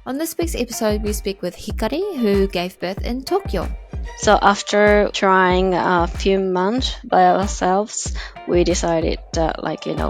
On this week's episode, we speak with Hikari, who gave birth in Tokyo. So after trying a few months by ourselves, we decided that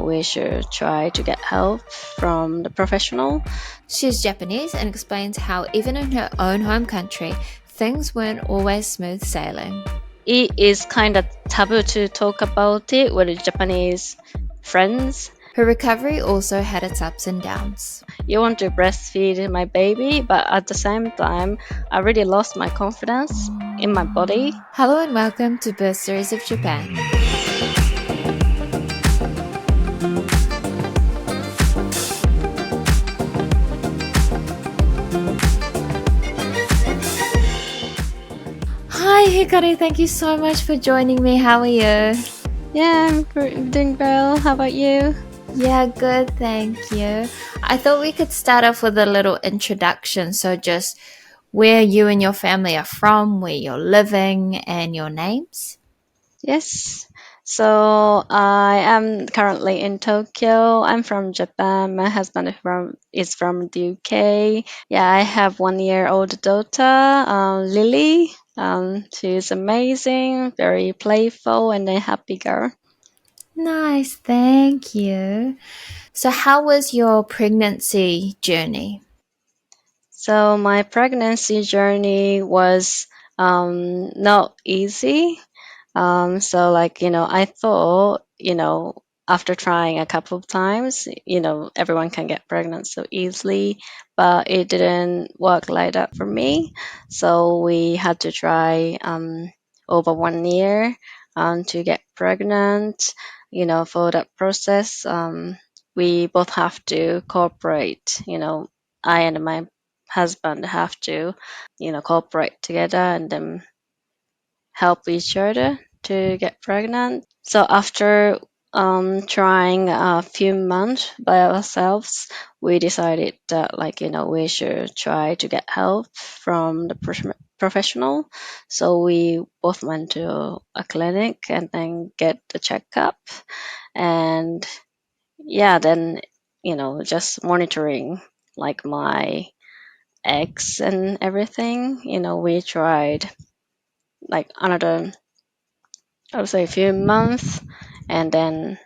we should try to get help from the professional. She's Japanese and explains how even in her own home country, things weren't always smooth sailing. It is kind of taboo to talk about it with Japanese friends. Her recovery also had its ups and downs. You want to breastfeed my baby, but at the same time, I really lost my confidence in my body. Hello and welcome to Birth Stories of Japan. Hi Hikari, thank you so much for joining me. How are you? Yeah, I'm doing well. How about you? Yeah, good, thank you. I thought we could start off with a little introduction. So just where you and your family are from, where you're living, and your names. Yes. So I am currently in Tokyo. I'm from Japan. My husband is from the UK. Yeah, I have 1-year-old daughter, Lily. She's amazing, very playful, and a happy girl. Nice, thank you. So how was your pregnancy journey? So my pregnancy journey was not easy. I thought, after trying a couple of times, everyone can get pregnant so easily, but it didn't work like that for me. So we had to try over 1 year to get pregnant. For that process, we both have to cooperate. I and my husband have to, cooperate together and then help each other to get pregnant. So after trying a few months by ourselves, we decided that we should try to get help from the professional. So we both went to a clinic and then get the checkup, and yeah, then just monitoring my eggs and everything. We tried another, I would say, a few months, and then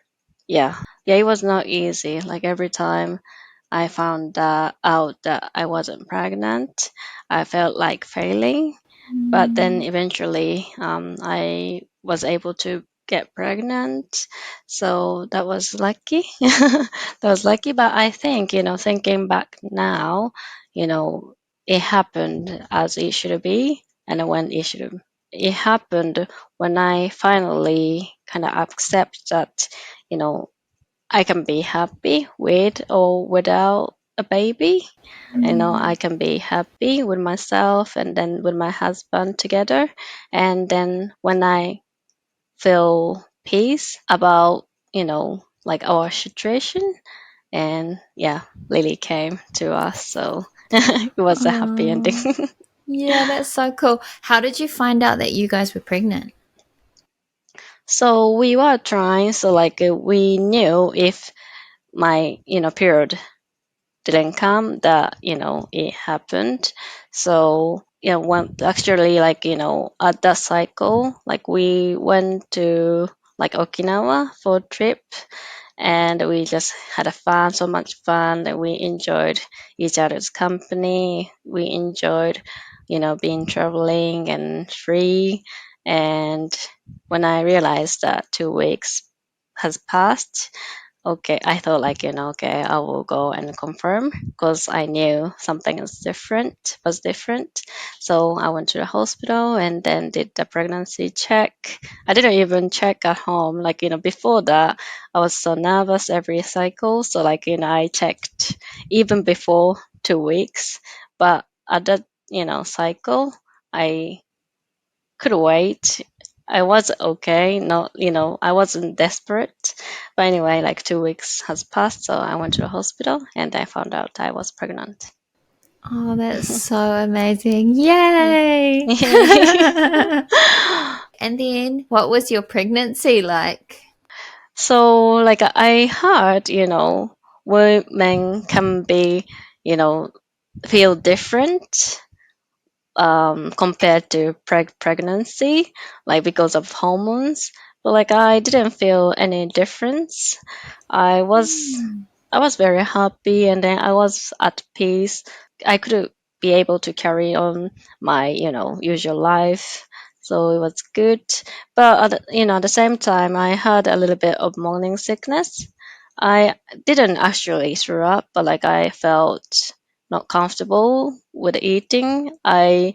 yeah, it was not easy. Like every time I found that out that I wasn't pregnant, I felt like failing. But then eventually, I was able to get pregnant, so that was lucky. That was lucky. But I think, thinking back now, you know, it happened as it should be, and when it should. It happened when I finally kind of accept that, you know, I can be happy with or without a baby. I can be happy with myself and then with my husband together. And then when I feel peace about, our situation, and yeah, Lily came to us. So it was a happy ending. Oh, yeah, that's so cool. How did you find out that you guys were pregnant? So we were trying, so we knew if my, period didn't come that it happened. So when actually at that cycle, we went to Okinawa for a trip, and we just had a fun, so much fun that we enjoyed each other's company. We enjoyed being traveling and free. And when I realized that 2 weeks has passed, okay, I thought okay, I will go and confirm because I knew something was different. So I went to the hospital and then did the pregnancy check. I didn't even check at home. Before that, I was so nervous every cycle. So I checked even before 2 weeks. But at that, cycle, I could wait. I was okay. Not, I wasn't desperate. But anyway, 2 weeks has passed, so I went to the hospital and I found out I was pregnant. Oh, that's so amazing. Yay! And then, what was your pregnancy like? So, I heard, women can be, you know, feel different compared to pregnancy, like because of hormones. But like I didn't feel any difference. I was Mm, I was very happy, and then I was at peace. I could be able to carry on my usual life, so it was good. But at the same time, I had a little bit of morning sickness. I didn't actually throw up, but like I felt not comfortable with eating. I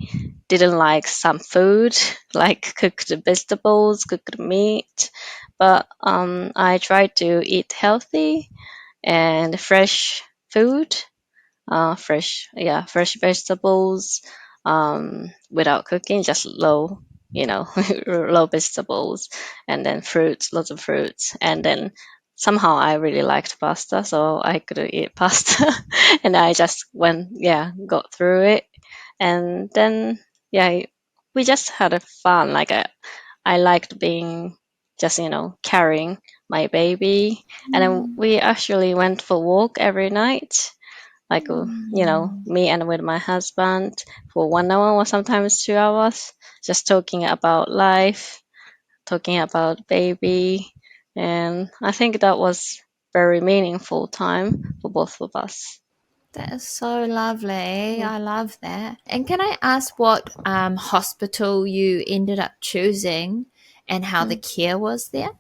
didn't like some food, like cooked vegetables, cooked meat. But I tried to eat healthy and fresh food, fresh vegetables, without cooking, just low, low vegetables, and then fruits, lots of fruits, and then somehow I really liked pasta, so I could eat pasta, and I just got through it, and then yeah, we just had a fun. Like I liked being just carrying my baby, and then mm, we actually went for walk every night, like mm. me and with my husband for 1 hour or sometimes 2 hours, just talking about life, talking about baby, and I think that was very meaningful time for both of us. That is so lovely. Yeah. I love that. And can I ask what hospital you ended up choosing and how the Mm. care was there?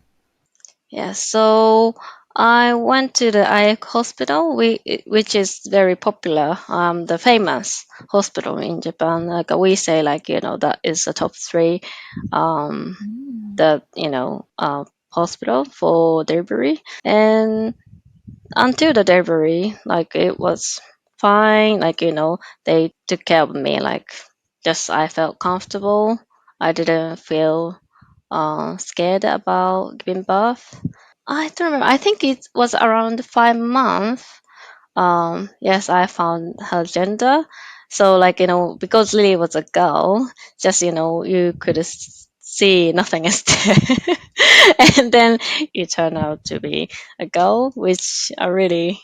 Yeah, so I went to the Aiiku hospital, which is very popular, the famous hospital in Japan. Like we say, like that is the top three, um, Mm. the hospital for delivery. And until the delivery, like it was fine. Like they took care of me. Like just I felt comfortable. I didn't feel scared about giving birth. I don't remember. I think it was around 5 months. Yes, I found her gender. So, like, because Lily was a girl, just, you could see nothing is there. And then it turned out to be a girl, which I really,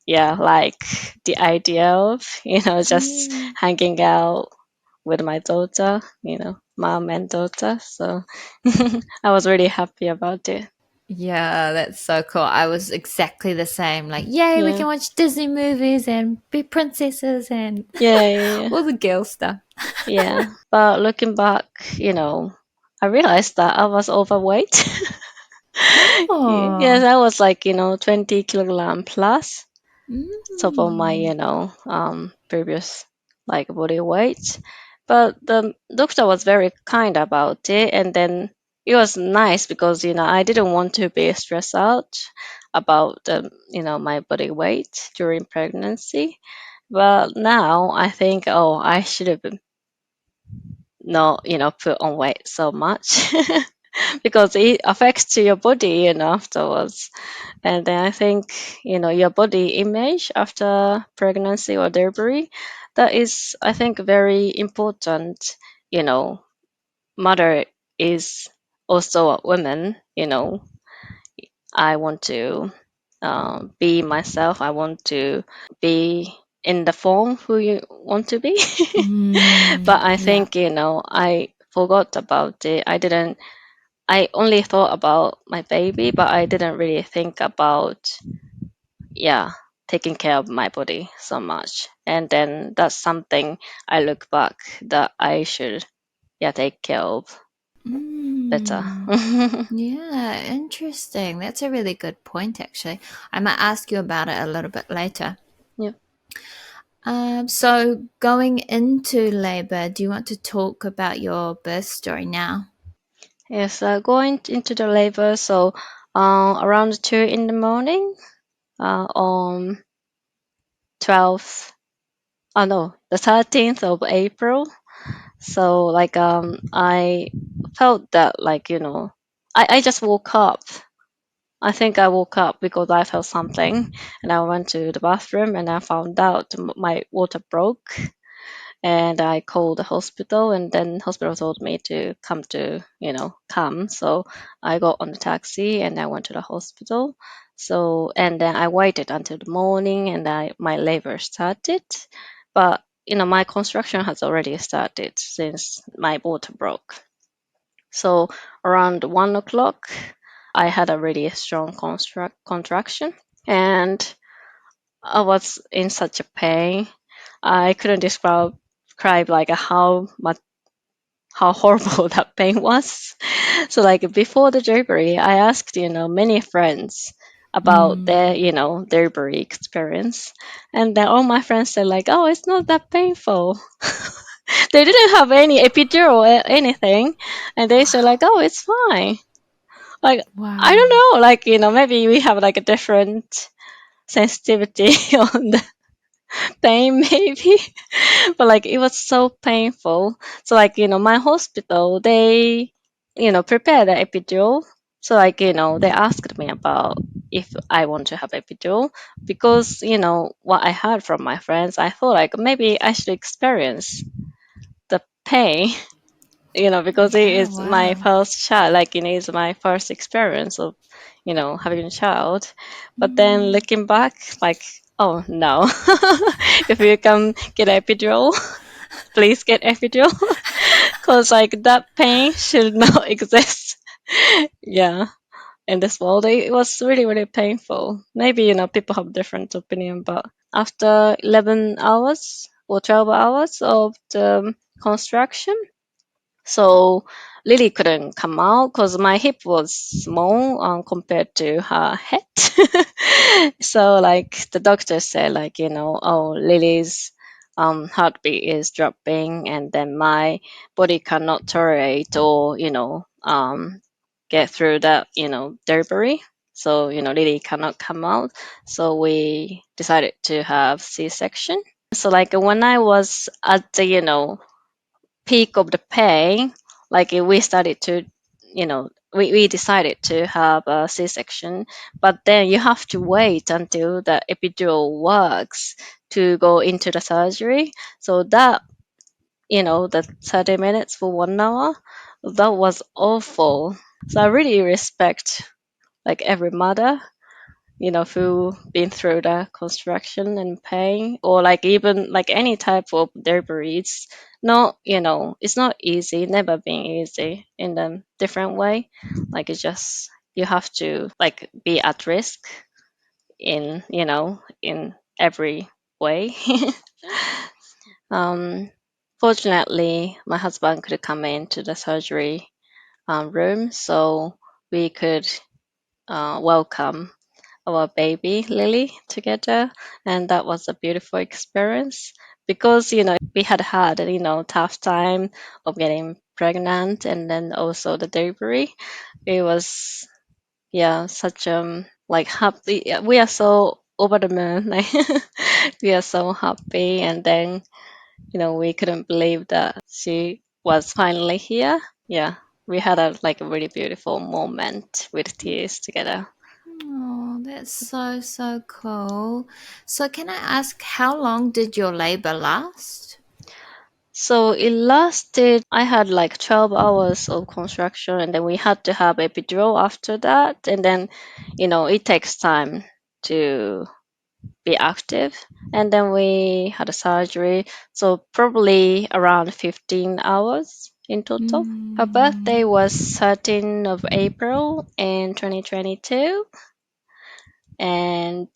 yeah, like the idea of, just Mm. hanging out with my daughter, mom and daughter. So I was really happy about it. Yeah, that's so cool. I was exactly the same. Like, yay, we Yeah. can watch Disney movies and be princesses and Yeah, yeah, yeah. all the girl stuff. Yeah. But looking back, I realized that I was overweight. Yes, Oh. I was like, 20 kilogram plus top of my, Mm. previous like body weight. But the doctor was very kind about it. And then it was nice because, I didn't want to be stressed out about, my body weight during pregnancy. But now I think, oh, I should have not put on weight so much because it affects your body afterwards. And then I think your body image after pregnancy or delivery, that is I think very important. you know Mother is also a woman. I want to be myself. I want to be in the form who you want to be. Mm. But I Yeah. think, I forgot about it. I only thought about my baby, but I didn't really think about, yeah, taking care of my body so much. And then that's something I look back that I should, yeah, take care of better. Mm. Yeah, interesting. That's a really good point, actually. I might ask you about it a little bit later. Yeah. So going into labor, do you want to talk about your birth story now? Yes, going into the labor, so around 2 in the morning, on 12th, oh no, the 13th of April. So like I felt that like I just woke up. I think I woke up because I felt something, and I went to the bathroom and I found out my water broke, and I called the hospital, and then hospital told me to come. So I got on the taxi and I went to the hospital. So and then I waited until the morning, and my labor started. But my construction has already started since my water broke. So around 1 o'clock, I had a really strong contraction, and I was in such a pain. I couldn't describe like how horrible that pain was. So like before the delivery, I asked many friends about Mm. their delivery experience, and then all my friends said like, oh, it's not that painful. They didn't have any epidural or anything, and they said like, oh, it's fine. Like I don't Wow. know, like maybe we have like a different sensitivity on the pain, maybe. But like it was so painful. So like my hospital, they prepare the epidural. So like they asked me about if I want to have epidural, because what I heard from my friends, I thought like maybe I should experience the pain. Because it Yeah, is my wow. first child, like it's my first experience of having a child. But then Mm. looking back, like, oh no. If you can get epidural, please get epidural, because like that pain should not exist. Yeah, in this world, it was really really painful. Maybe people have different opinion, but after 11 hours or 12 hours of the construction, so Lily couldn't come out because my hip was small compared to her head. So like the doctor said, like oh, Lily's heartbeat is dropping, and then my body cannot tolerate or get through that delivery. So Lily cannot come out. So we decided to have C-section. So like when I was at the peak of the pain, like we started to, we decided to have a C-section, but then you have to wait until the epidural works to go into the surgery. So that, the 30 minutes for 1 hour, that was awful. So I really respect like every mother who been through the construction and pain, or like even like any type of delivery. It's not, it's not easy, never been easy in a different way. Like it's just, you have to like be at risk in, in every way. um, Fortunately, my husband could come into the surgery room, so we could welcome our baby Lily together, and that was a beautiful experience because we had tough time of getting pregnant, and then also the delivery. It was, yeah, such like happy. Yeah, we are so over the moon. Like we are so happy, and then we couldn't believe that she was finally here. Yeah, we had a like a really beautiful moment with tears together. Oh, that's so, so cool. So, can I ask how long did your labor last? So it lasted, I had like 12 hours of construction, and then we had to have epidural after that. And then, it takes time to be active. And then we had a surgery. So probably around 15 hours in total. Her birthday Mm. was 13th of April in 2022. And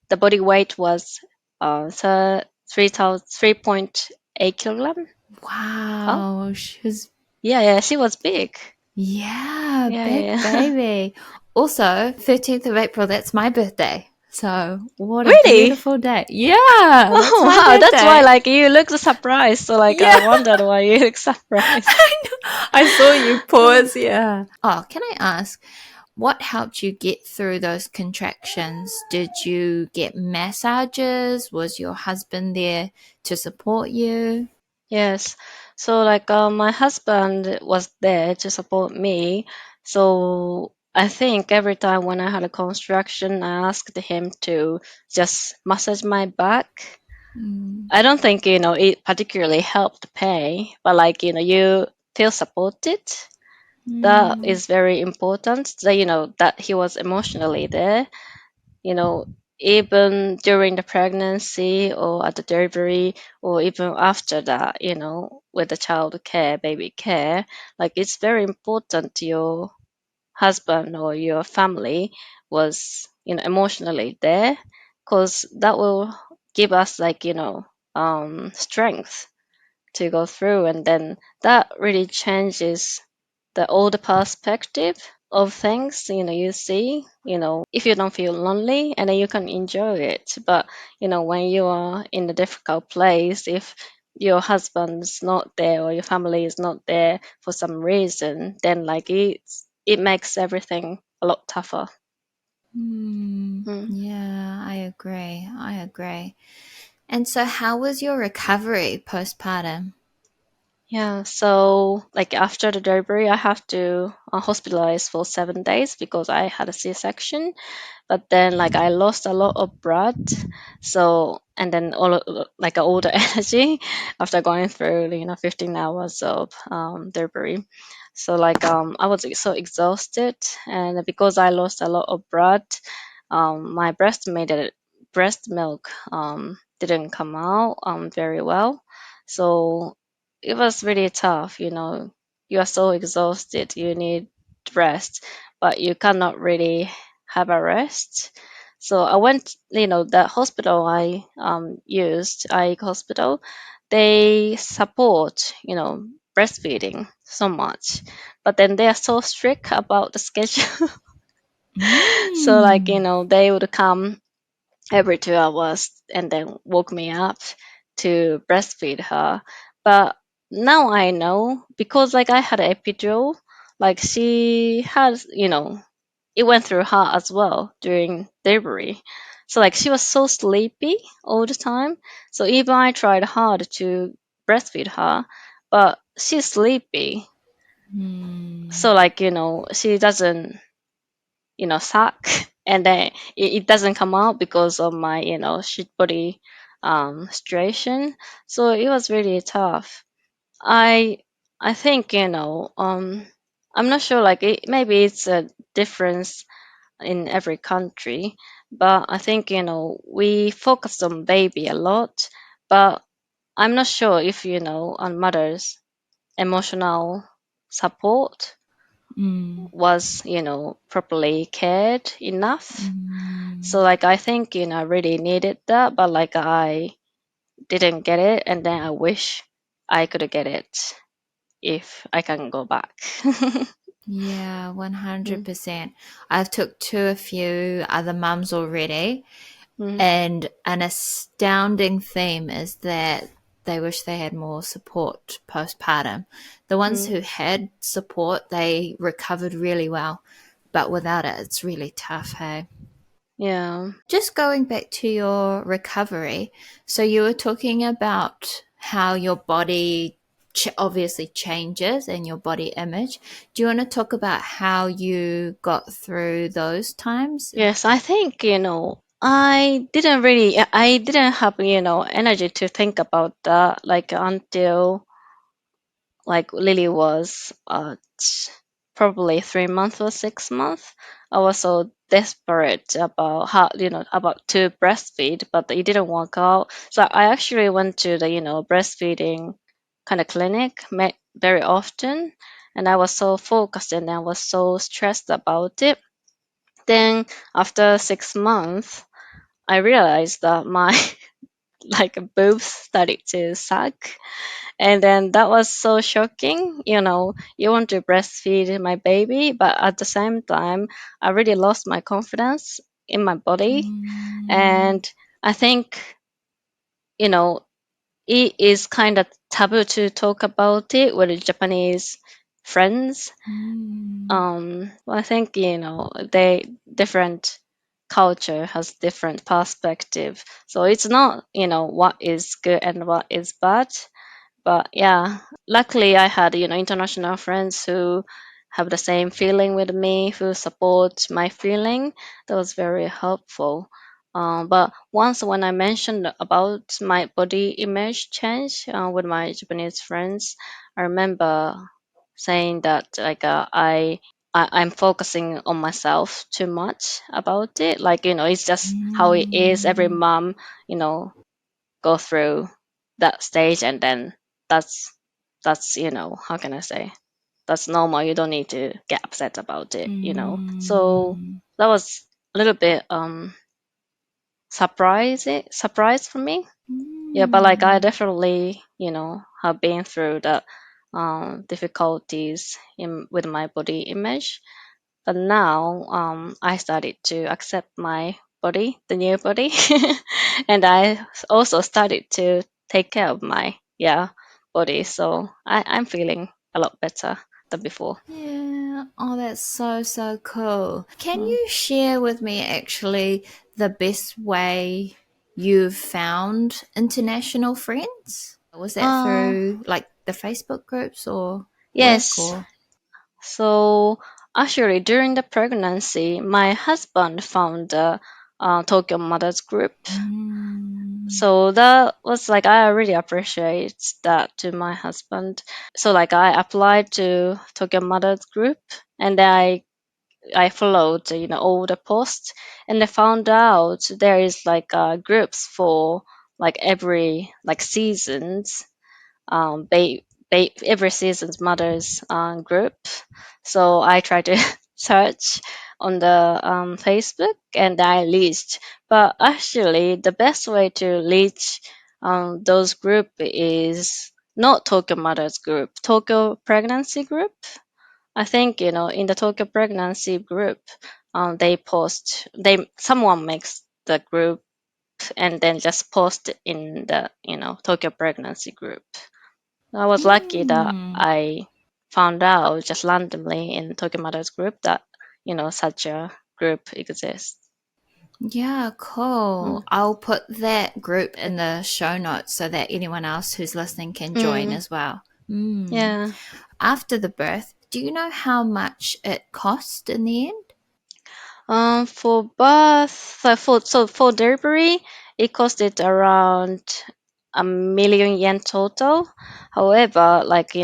the body weight was 3.8 kilogram. Oh, Wow, she was, yeah, yeah, she was big. yeah, Yeah, big yeah, yeah. baby. Also, 13th of April, that's my birthday. So, what a Really? beautiful day. Yeah, that's Oh, my wow. That's why, birthday. like, you look surprised. So, like, I Yeah, wondered why you look surprised. I saw you pause. Yeah. Oh, can I ask, what helped you get through those contractions? Did you get massages? Was your husband there to support you? Yes. So, like, my husband was there to support me. So, I think every time when I had a construction, I asked him to just massage my back. Mm. I don't think, it particularly helped the pain, but like, you feel supported. That Mm. is very important, that that he was emotionally there, you know even during the pregnancy or at the delivery or even after that, with the child care, baby care, like it's very important your husband or your family was, emotionally there, because that will give us like, strength to go through, and then that really changes the older perspective of things, you see, if you don't feel lonely, and then you can enjoy it. But when you are in a difficult place, if your husband's not there or your family is not there for some reason, then like it makes everything a lot tougher. Mm. Yeah, I agree. I agree. And so, how was your recovery postpartum? Yeah, so like after the delivery, I have to hospitalize for 7 days because I had a C-section. But then like I lost a lot of blood, so and then all the energy after going through 15 hours of delivery. So like I was so exhausted, and because I lost a lot of blood, my breast milk didn't come out very well. So it was really tough. You are so exhausted, you need rest, but you cannot really have a rest. So I went, the hospital I used, Aiiku hospital, they support, breastfeeding so much, but then they are so strict about the schedule. So like, Mm. they would come every 2 hours and then woke me up to breastfeed her. But now I know, because like I had an epidural, like she has, it went through her as well during delivery. So like she was so sleepy all the time. So even I tried hard to breastfeed her, but she's sleepy. Mm. So like, she doesn't, suck, and then it doesn't come out because of my, shit body situation. So it was really tough. I I think, I'm not sure, like maybe it's a difference in every country, but I think, we focus on baby a lot, but I'm not sure if, on mothers emotional support Mm. was, properly cared enough. Mm. So like I think, I really needed that, but like I didn't get it, and then I wish I could get it if I can go back. Yeah, Mm, 100%. I've took to a few other mums already, mm, and an astounding theme is that they wish they had more support postpartum. The ones mm. who had support, they recovered really well, but without it, it's really tough, hey? Yeah. Just going back to your recovery, so you were talking about how your body obviously changes and your body image. Do you want to talk about how you got through those times? Yes, I think, I didn't have, energy to think about that, like until like Lily was probably 3 months or 6 months. I was so desperate about how, about to breastfeed, but it didn't work out. So I actually went to the, breastfeeding kind of clinic very often, and I was so focused and I was so stressed about it. Then after 6 months, I realized that my like boobs started to suck, and then that was so shocking. You want to breastfeed my baby, but at the same time, I really lost my confidence in my body. Mm, And I think, you know, it is kind of taboo to talk about it with Japanese friends. mm, Well, I think, they different culture has different perspective. So it's not, what is good and what is bad. But yeah, luckily I had, international friends who have the same feeling with me, who support my feeling. That was very helpful. But once when I mentioned about my body image change with my Japanese friends, I remember saying that like I I'm focusing on myself too much about it. Like, it's just how it is. Every Mm, mom, go through that stage, and then that's how can I say, that's normal. You don't need to get upset about it. So mm, that was a little bit surprise for me. Yeah, but like I mm. definitely, have been through the difficulties in with my body image. But now I started to accept my body, the new body, and I also started to take care of my body. So I'm feeling a lot better than before. Yeah. Oh, that's so, so cool. Can Mm. you share with me actually the best way you've found international friends? Was that Uh, through like the Facebook groups or work yes. or? So actually, during the pregnancy, my husband found the Tokyo Mothers Group. Mm, So that was like I really appreciate that to my husband. So like I applied to Tokyo Mothers Group, and then I followed all the posts, and I found out there is like groups for like every like seasons, every season's mothers group. So I tried to search on the Facebook, and I reached. But actually, the best way to reach those group is not Tokyo Mothers Group, Tokyo Pregnancy Group. I think in the Tokyo Pregnancy Group, they someone makes the group and then just post in the Tokyo Pregnancy Group. I was lucky that mm. I found out just randomly in Tokyo Mothers group that such a group exists. Yeah, cool. Mm. I'll put that group in the show notes so that anyone else who's listening can join Mm. as well. Mm. Yeah. After the birth, do you know how much it cost in the end? For birth, for delivery, it costed around 1 million yen total. However, like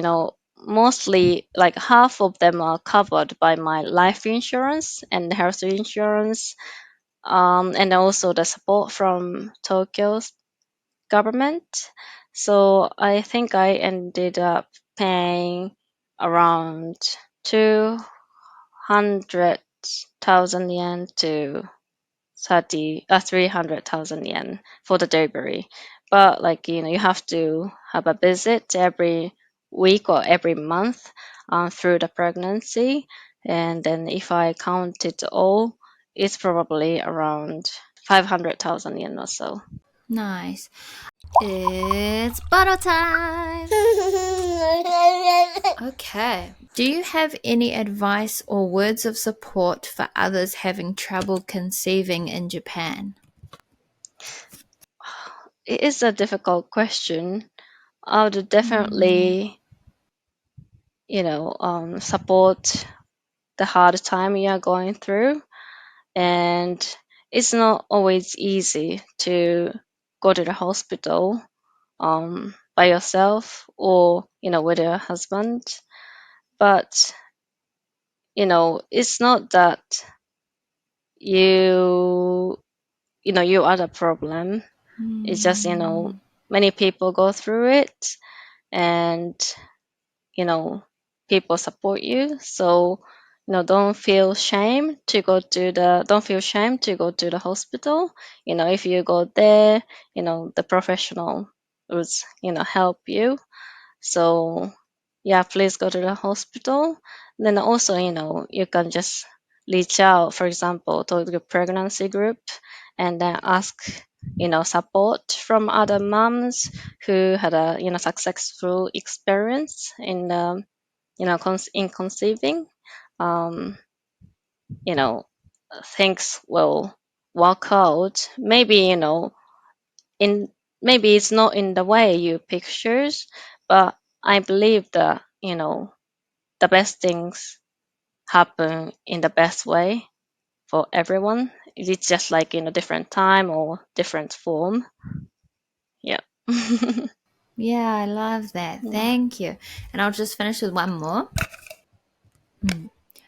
mostly like half of them are covered by my life insurance and health insurance, and also the support from Tokyo's government. So I think I ended up paying around 200,000 yen to 300,000 yen for the delivery. But like you have to have a visit every week or every month through the pregnancy, and then if I count it all, it's probably around 500,000 yen or so. Nice. It's bottle time. Okay. Do you have any advice or words of support for others having trouble conceiving in Japan? It is a difficult question. I would Mm, definitely, support the hard time you are going through, and it's not always easy to go to the hospital by yourself or with your husband. But it's not that you you are the problem. It's just mm, many people go through it, and you know people support you. So don't feel shame to go to the hospital. If you go there, the professional would help you. So yeah, please go to the hospital. Then also, you can just reach out, for example, to the pregnancy group, and then ask, support from other moms who had a, successful experience in, in conceiving. Um, you know, things will work out. Maybe, in maybe it's not in the way you pictures, but I believe that the best things happen in the best way for everyone. It's just like in a different time or different form. Yeah. yeah, I love that. Yeah. Thank you. And I'll just finish with one more.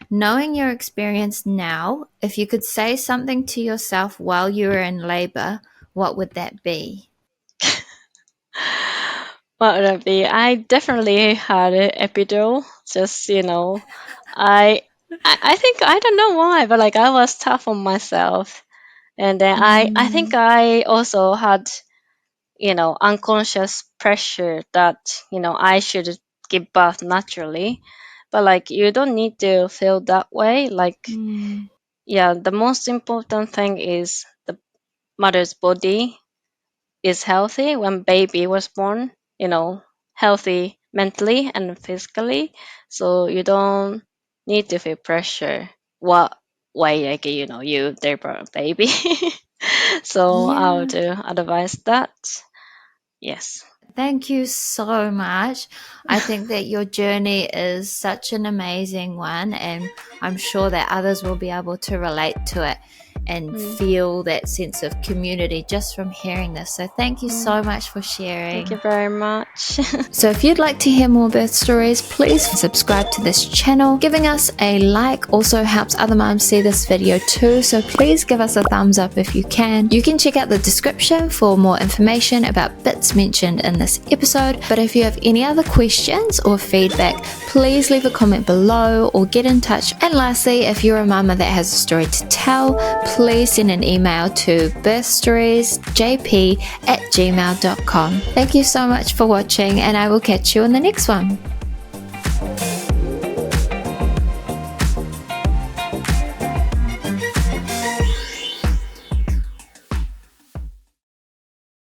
Knowing your experience now, if you could say something to yourself while you were in labor, what would that be? What would it be? I definitely had an epidural. Just, I, I think I don't know why, but like I was tough on myself, and then I think Mm, I also had unconscious pressure that I should give birth naturally, but like you don't need to feel that way. Like mm, yeah, the most important thing is the mother's body is healthy when baby was born, healthy mentally and physically. So you don't need to feel pressure. What way like you deliver a baby. So I yeah. would advise that. Yes. Thank you so much. I think that your journey is such an amazing one, and I'm sure that others will be able to relate to it and Mm, feel that sense of community just from hearing this. So, thank you mm. so much for Thank you sharing. very much. So, if you'd like to hear more birth stories, please subscribe to this channel. Giving us a like also helps other moms see this video too, so please give us a thumbs up if you can. You can check out the description for more information about bits mentioned in this episode, but if you have any other questions or feedback, please leave a comment below or get in touch. And lastly, if you're a mama that has a story to tell, please send an email to birthstoriesjp@gmail.com. Thank you so much for watching, and I will catch you in the next one.